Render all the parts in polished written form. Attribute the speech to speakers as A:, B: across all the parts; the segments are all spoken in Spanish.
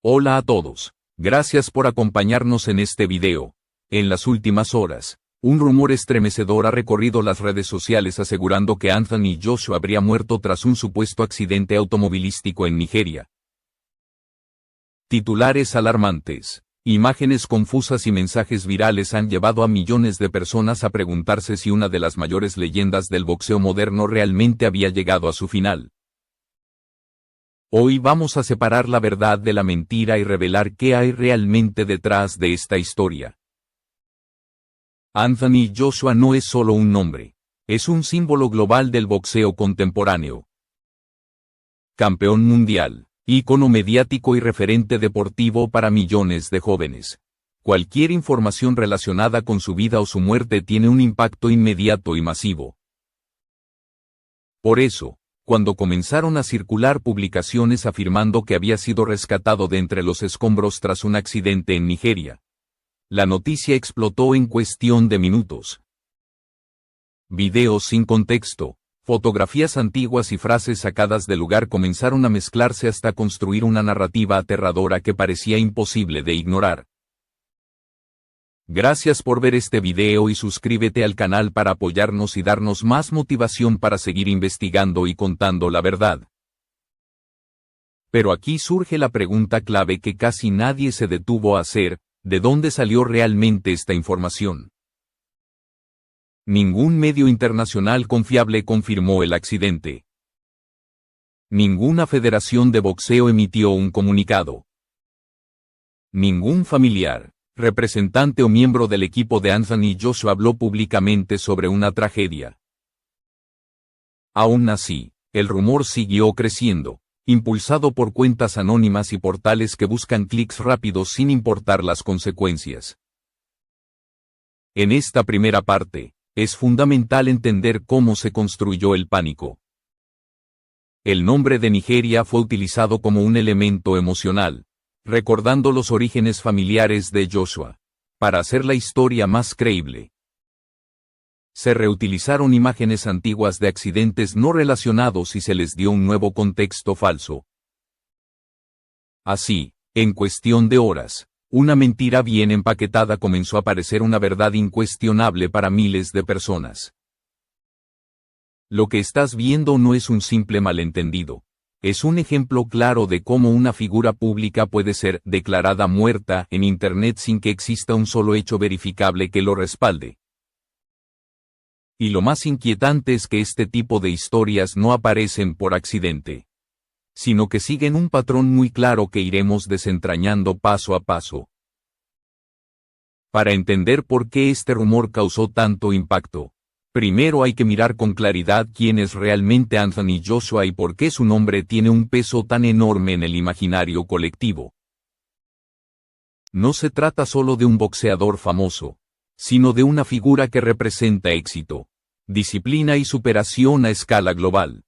A: Hola a todos. Gracias por acompañarnos en este video. En las últimas horas, un rumor estremecedor ha recorrido las redes sociales asegurando que Anthony Joshua habría muerto tras un supuesto accidente automovilístico en Nigeria. Titulares alarmantes, imágenes confusas y mensajes virales han llevado a millones de personas a preguntarse si una de las mayores leyendas del boxeo moderno realmente había llegado a su final. Hoy vamos a separar la verdad de la mentira y revelar qué hay realmente detrás de esta historia. Anthony Joshua no es solo un nombre, es un símbolo global del boxeo contemporáneo. Campeón mundial, ícono mediático y referente deportivo para millones de jóvenes. Cualquier información relacionada con su vida o su muerte tiene un impacto inmediato y masivo. Por eso, cuando comenzaron a circular publicaciones afirmando que había sido rescatado de entre los escombros tras un accidente en Nigeria, la noticia explotó en cuestión de minutos. Videos sin contexto, fotografías antiguas y frases sacadas del lugar comenzaron a mezclarse hasta construir una narrativa aterradora que parecía imposible de ignorar. Gracias por ver este video y suscríbete al canal para apoyarnos y darnos más motivación para seguir investigando y contando la verdad. Pero aquí surge la pregunta clave que casi nadie se detuvo a hacer: ¿de dónde salió realmente esta información? Ningún medio internacional confiable confirmó el accidente. Ninguna federación de boxeo emitió un comunicado. Ningún familiar, representante o miembro del equipo de Anthony Joshua habló públicamente sobre una tragedia. Aún así, el rumor siguió creciendo, impulsado por cuentas anónimas y portales que buscan clics rápidos sin importar las consecuencias. En esta primera parte, es fundamental entender cómo se construyó el pánico. El nombre de Nigeria fue utilizado como un elemento emocional, recordando los orígenes familiares de Joshua, para hacer la historia más creíble. Se reutilizaron imágenes antiguas de accidentes no relacionados y se les dio un nuevo contexto falso. Así, en cuestión de horas, una mentira bien empaquetada comenzó a parecer una verdad incuestionable para miles de personas. Lo que estás viendo no es un simple malentendido. Es un ejemplo claro de cómo una figura pública puede ser declarada muerta en Internet sin que exista un solo hecho verificable que lo respalde. Y lo más inquietante es que este tipo de historias no aparecen por accidente, sino que siguen un patrón muy claro que iremos desentrañando paso a paso. Para entender por qué este rumor causó tanto impacto, primero hay que mirar con claridad quién es realmente Anthony Joshua y por qué su nombre tiene un peso tan enorme en el imaginario colectivo. No se trata solo de un boxeador famoso, sino de una figura que representa éxito, disciplina y superación a escala global.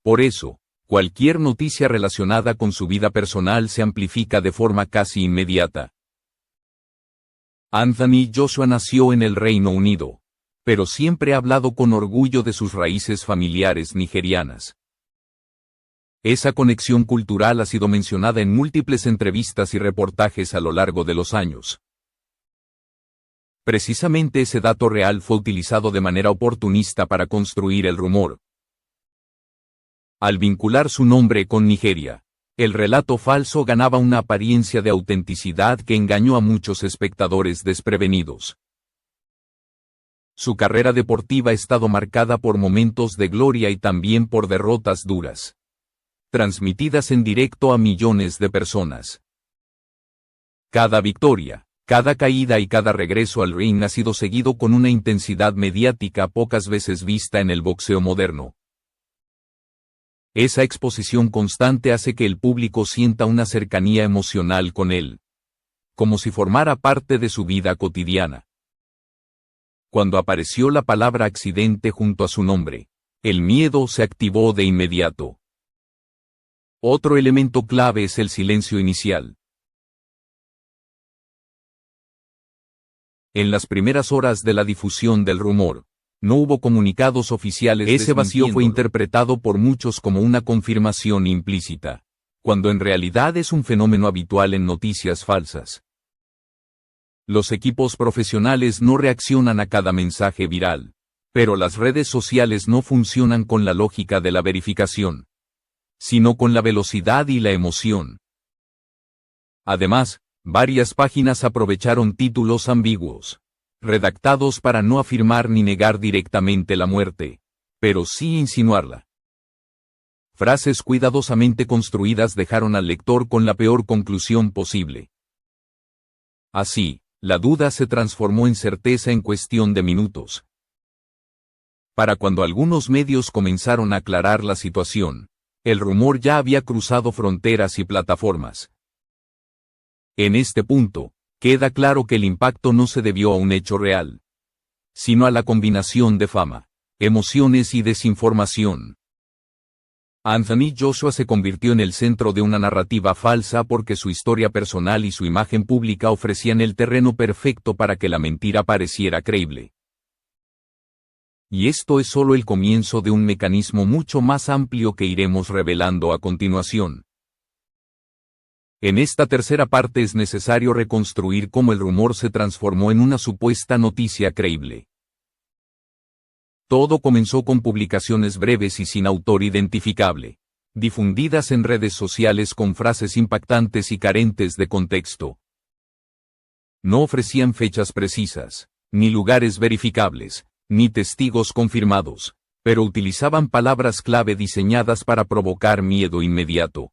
A: Por eso, cualquier noticia relacionada con su vida personal se amplifica de forma casi inmediata. Anthony Joshua nació en el Reino Unido, pero siempre ha hablado con orgullo de sus raíces familiares nigerianas. Esa conexión cultural ha sido mencionada en múltiples entrevistas y reportajes a lo largo de los años. Precisamente ese dato real fue utilizado de manera oportunista para construir el rumor. Al vincular su nombre con Nigeria, el relato falso ganaba una apariencia de autenticidad que engañó a muchos espectadores desprevenidos. Su carrera deportiva ha estado marcada por momentos de gloria y también por derrotas duras, transmitidas en directo a millones de personas. Cada victoria, cada caída y cada regreso al ring ha sido seguido con una intensidad mediática pocas veces vista en el boxeo moderno. Esa exposición constante hace que el público sienta una cercanía emocional con él, como si formara parte de su vida cotidiana. Cuando apareció la palabra accidente junto a su nombre, el miedo se activó de inmediato. Otro elemento clave es el silencio inicial. En las primeras horas de la difusión del rumor, no hubo comunicados oficiales. Ese vacío fue interpretado por muchos como una confirmación implícita. cuando en realidad es un fenómeno habitual en noticias falsas. Los equipos profesionales no reaccionan a cada mensaje viral, pero las redes sociales no funcionan con la lógica de la verificación, sino con la velocidad y la emoción. Además, varias páginas aprovecharon títulos ambiguos, redactados para no afirmar ni negar directamente la muerte, pero sí insinuarla. Frases cuidadosamente construidas dejaron al lector con la peor conclusión posible. Así, la duda se transformó en certeza en cuestión de minutos. Para cuando algunos medios comenzaron a aclarar la situación, el rumor ya había cruzado fronteras y plataformas. En este punto, queda claro que el impacto no se debió a un hecho real, sino a la combinación de fama, emociones y desinformación. Anthony Joshua se convirtió en el centro de una narrativa falsa porque su historia personal y su imagen pública ofrecían el terreno perfecto para que la mentira pareciera creíble. Y esto es solo el comienzo de un mecanismo mucho más amplio que iremos revelando a continuación. En esta tercera parte es necesario reconstruir cómo el rumor se transformó en una supuesta noticia creíble. Todo comenzó con publicaciones breves y sin autor identificable, difundidas en redes sociales con frases impactantes y carentes de contexto. No ofrecían fechas precisas, ni lugares verificables, ni testigos confirmados, pero utilizaban palabras clave diseñadas para provocar miedo inmediato.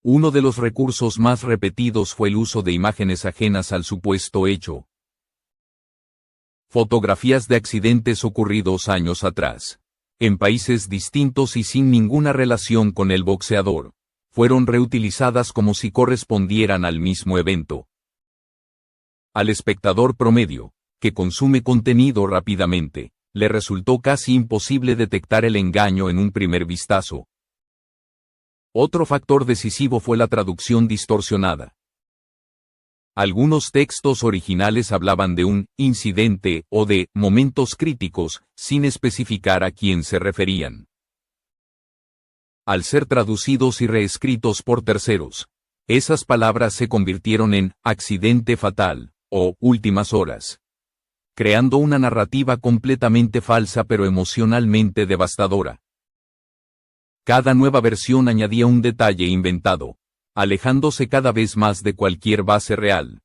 A: Uno de los recursos más repetidos fue el uso de imágenes ajenas al supuesto hecho. Fotografías de accidentes ocurridos años atrás, en países distintos y sin ninguna relación con el boxeador, fueron reutilizadas como si correspondieran al mismo evento. Al espectador promedio, que consume contenido rápidamente, le resultó casi imposible detectar el engaño en un primer vistazo. Otro factor decisivo fue la traducción distorsionada. Algunos textos originales hablaban de un incidente o de momentos críticos, sin especificar a quién se referían. Al ser traducidos y reescritos por terceros, esas palabras se convirtieron en accidente fatal o últimas horas, creando una narrativa completamente falsa pero emocionalmente devastadora. Cada nueva versión añadía un detalle inventado, alejándose cada vez más de cualquier base real.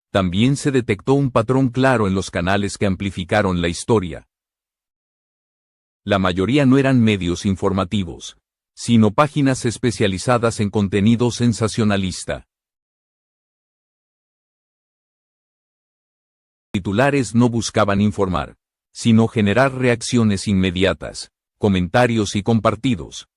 A: También se detectó un patrón claro en los canales que amplificaron la historia. La mayoría no eran medios informativos, sino páginas especializadas en contenido sensacionalista. Titulares no buscaban informar, sino generar reacciones inmediatas, comentarios y compartidos.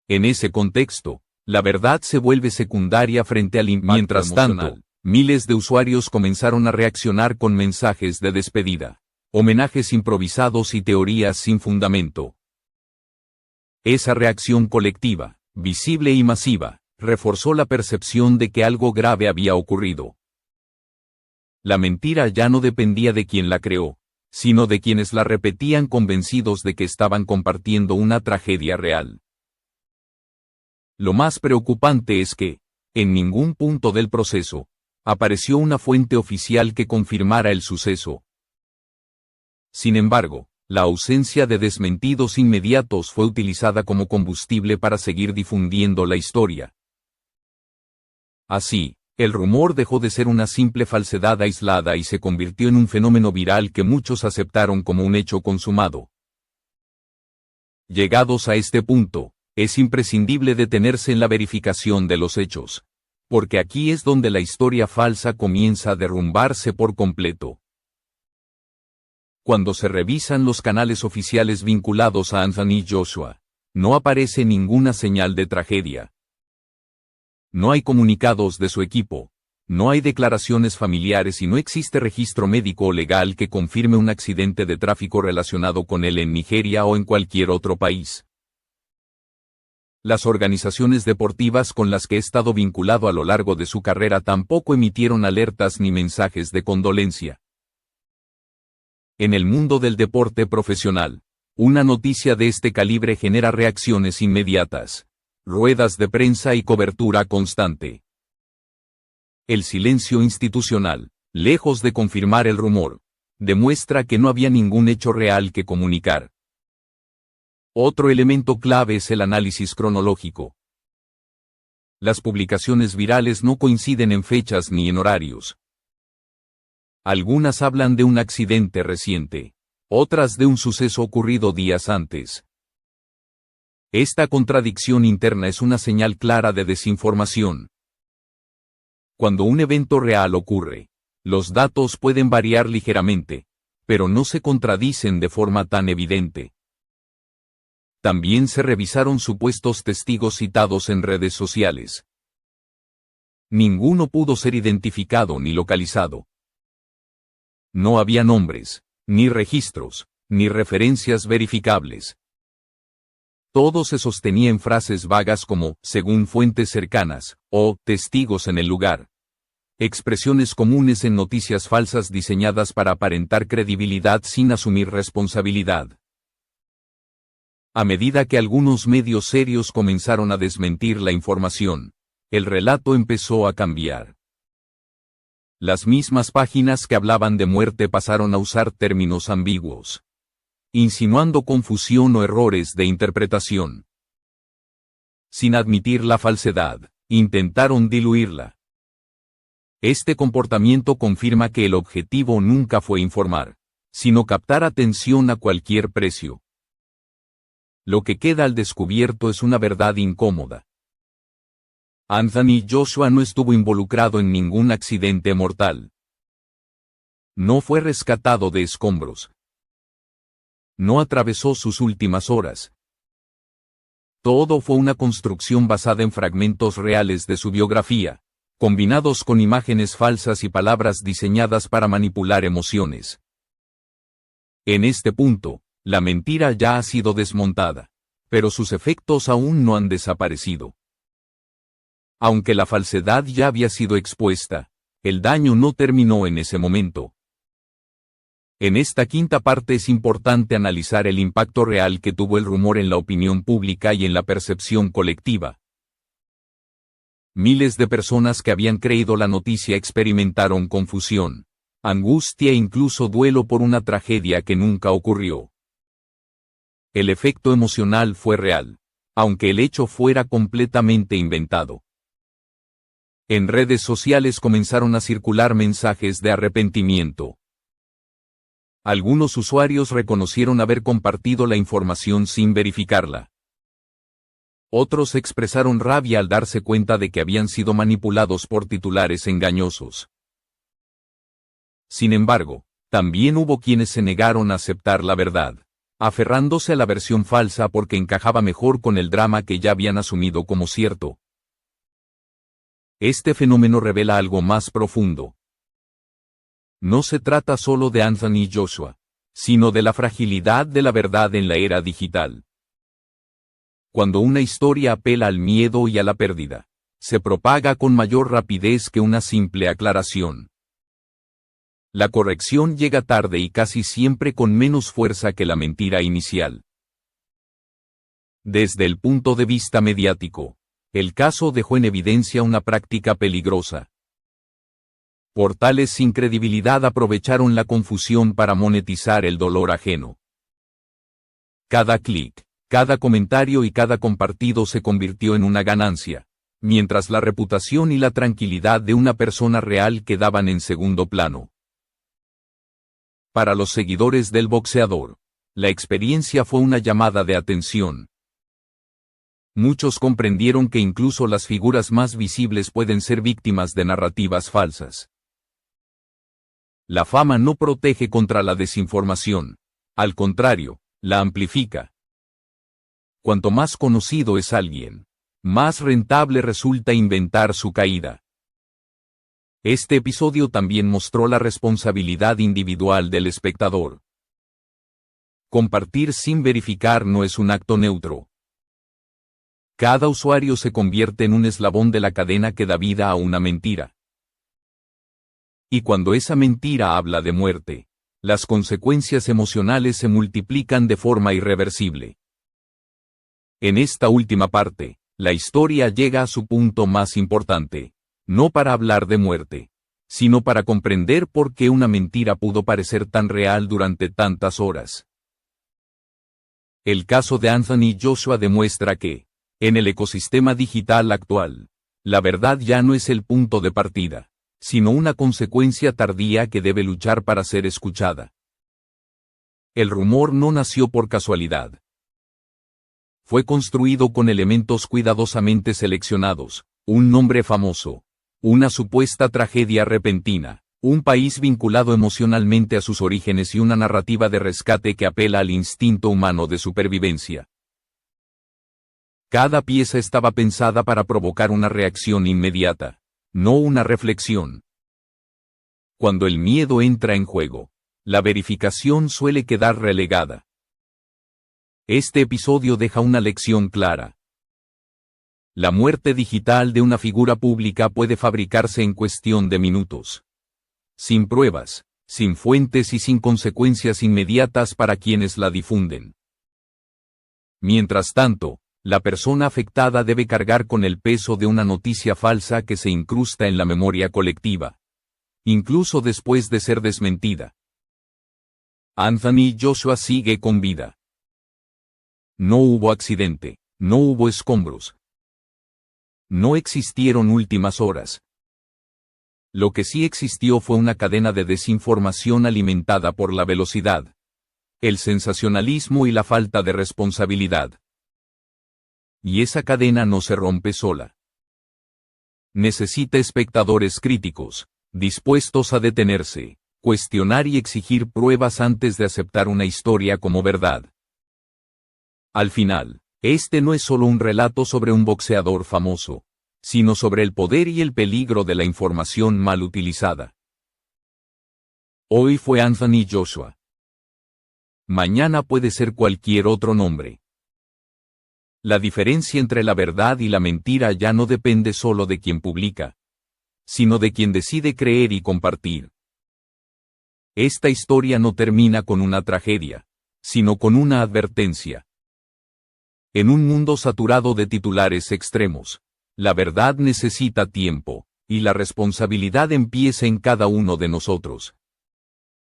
A: En ese contexto, la verdad se vuelve secundaria frente al impacto emocional. Mientras tanto, miles de usuarios comenzaron a reaccionar con mensajes de despedida, homenajes improvisados y teorías sin fundamento. Esa reacción colectiva, visible y masiva, reforzó la percepción de que algo grave había ocurrido. La mentira ya no dependía de quien la creó, sino de quienes la repetían convencidos de que estaban compartiendo una tragedia real. Lo más preocupante es que, en ningún punto del proceso, apareció una fuente oficial que confirmara el suceso. Sin embargo, la ausencia de desmentidos inmediatos fue utilizada como combustible para seguir difundiendo la historia. Así, el rumor dejó de ser una simple falsedad aislada y se convirtió en un fenómeno viral que muchos aceptaron como un hecho consumado. Llegados a este punto, es imprescindible detenerse en la verificación de los hechos, porque aquí es donde la historia falsa comienza a derrumbarse por completo. Cuando se revisan los canales oficiales vinculados a Anthony Joshua, no aparece ninguna señal de tragedia. No hay comunicados de su equipo, no hay declaraciones familiares y no existe registro médico o legal que confirme un accidente de tráfico relacionado con él en Nigeria o en cualquier otro país. Las organizaciones deportivas con las que he estado vinculado a lo largo de su carrera tampoco emitieron alertas ni mensajes de condolencia. En el mundo del deporte profesional, Una noticia de este calibre genera reacciones inmediatas, ruedas de prensa y cobertura constante. El silencio institucional, lejos de confirmar el rumor, demuestra que no había ningún hecho real que comunicar. Otro elemento clave es el análisis cronológico. Las publicaciones virales no coinciden en fechas ni en horarios. Algunas hablan de un accidente reciente, otras de un suceso ocurrido días antes. Esta contradicción interna es una señal clara de desinformación. Cuando un evento real ocurre, los datos pueden variar ligeramente, pero no se contradicen de forma tan evidente. También se revisaron supuestos testigos citados en redes sociales. Ninguno pudo ser identificado ni localizado. No había nombres, ni registros, ni referencias verificables. Todo se sostenía en frases vagas como, según fuentes cercanas, o, testigos en el lugar. Expresiones comunes en noticias falsas diseñadas para aparentar credibilidad sin asumir responsabilidad. A medida que algunos medios serios comenzaron a desmentir la información, el relato empezó a cambiar. Las mismas páginas que hablaban de muerte pasaron a usar términos ambiguos, insinuando confusión o errores de interpretación. Sin admitir la falsedad, intentaron diluirla. Este comportamiento confirma que el objetivo nunca fue informar, sino captar atención a cualquier precio. Lo que queda al descubierto es una verdad incómoda. Anthony Joshua no estuvo involucrado en ningún accidente mortal. No fue rescatado de escombros. No atravesó sus últimas horas. Todo fue una construcción basada en fragmentos reales de su biografía, combinados con imágenes falsas y palabras diseñadas para manipular emociones. En este punto, la mentira ya ha sido desmontada, pero sus efectos aún no han desaparecido. Aunque la falsedad ya había sido expuesta, el daño no terminó en ese momento. En esta quinta parte es importante analizar el impacto real que tuvo el rumor en la opinión pública y en la percepción colectiva. Miles de personas que habían creído la noticia experimentaron confusión, angustia e incluso duelo por una tragedia que nunca ocurrió. El efecto emocional fue real, aunque el hecho fuera completamente inventado. En redes sociales comenzaron a circular mensajes de arrepentimiento. Algunos usuarios reconocieron haber compartido la información sin verificarla. Otros expresaron rabia al darse cuenta de que habían sido manipulados por titulares engañosos. Sin embargo, también hubo quienes se negaron a aceptar la verdad, aferrándose a la versión falsa porque encajaba mejor con el drama que ya habían asumido como cierto. Este fenómeno revela algo más profundo. No se trata solo de Anthony Joshua, sino de la fragilidad de la verdad en la era digital. Cuando una historia apela al miedo y a la pérdida, se propaga con mayor rapidez que una simple aclaración. La corrección llega tarde y casi siempre con menos fuerza que la mentira inicial. Desde el punto de vista mediático, el caso dejó en evidencia una práctica peligrosa. Portales sin credibilidad aprovecharon la confusión para monetizar el dolor ajeno. Cada clic, cada comentario y cada compartido se convirtió en una ganancia, mientras la reputación y la tranquilidad de una persona real quedaban en segundo plano. Para los seguidores del boxeador, la experiencia fue una llamada de atención. Muchos comprendieron que incluso las figuras más visibles pueden ser víctimas de narrativas falsas. La fama no protege contra la desinformación, al contrario, la amplifica. Cuanto más conocido es alguien, más rentable resulta inventar su caída. Este episodio también mostró la responsabilidad individual del espectador. Compartir sin verificar no es un acto neutro. Cada usuario se convierte en un eslabón de la cadena que da vida a una mentira. Y cuando esa mentira habla de muerte, las consecuencias emocionales se multiplican de forma irreversible. En esta última parte, la historia llega a su punto más importante, no para hablar de muerte, sino para comprender por qué una mentira pudo parecer tan real durante tantas horas. El caso de Anthony Joshua demuestra que, en el ecosistema digital actual, la verdad ya no es el punto de partida, sino una consecuencia tardía que debe luchar para ser escuchada. El rumor no nació por casualidad. Fue construido con elementos cuidadosamente seleccionados, un nombre famoso, una supuesta tragedia repentina, un país vinculado emocionalmente a sus orígenes y una narrativa de rescate que apela al instinto humano de supervivencia. Cada pieza estaba pensada para provocar una reacción inmediata, no una reflexión. Cuando el miedo entra en juego, la verificación suele quedar relegada. Este episodio deja una lección clara. La muerte digital de una figura pública puede fabricarse en cuestión de minutos. Sin pruebas, sin fuentes y sin consecuencias inmediatas para quienes la difunden. Mientras tanto, la persona afectada debe cargar con el peso de una noticia falsa que se incrusta en la memoria colectiva, incluso después de ser desmentida. Anthony Joshua sigue con vida. No hubo accidente, no hubo escombros. No existieron últimas horas. Lo que sí existió fue una cadena de desinformación alimentada por la velocidad, el sensacionalismo y la falta de responsabilidad. Y esa cadena no se rompe sola. Necesita espectadores críticos, dispuestos a detenerse, cuestionar y exigir pruebas antes de aceptar una historia como verdad. Al final, este no es solo un relato sobre un boxeador famoso, sino sobre el poder y el peligro de la información mal utilizada. Hoy fue Anthony Joshua. Mañana puede ser cualquier otro nombre. La diferencia entre la verdad y la mentira ya no depende solo de quien publica, sino de quien decide creer y compartir. Esta historia no termina con una tragedia, sino con una advertencia. En un mundo saturado de titulares extremos, la verdad necesita tiempo, y la responsabilidad empieza en cada uno de nosotros.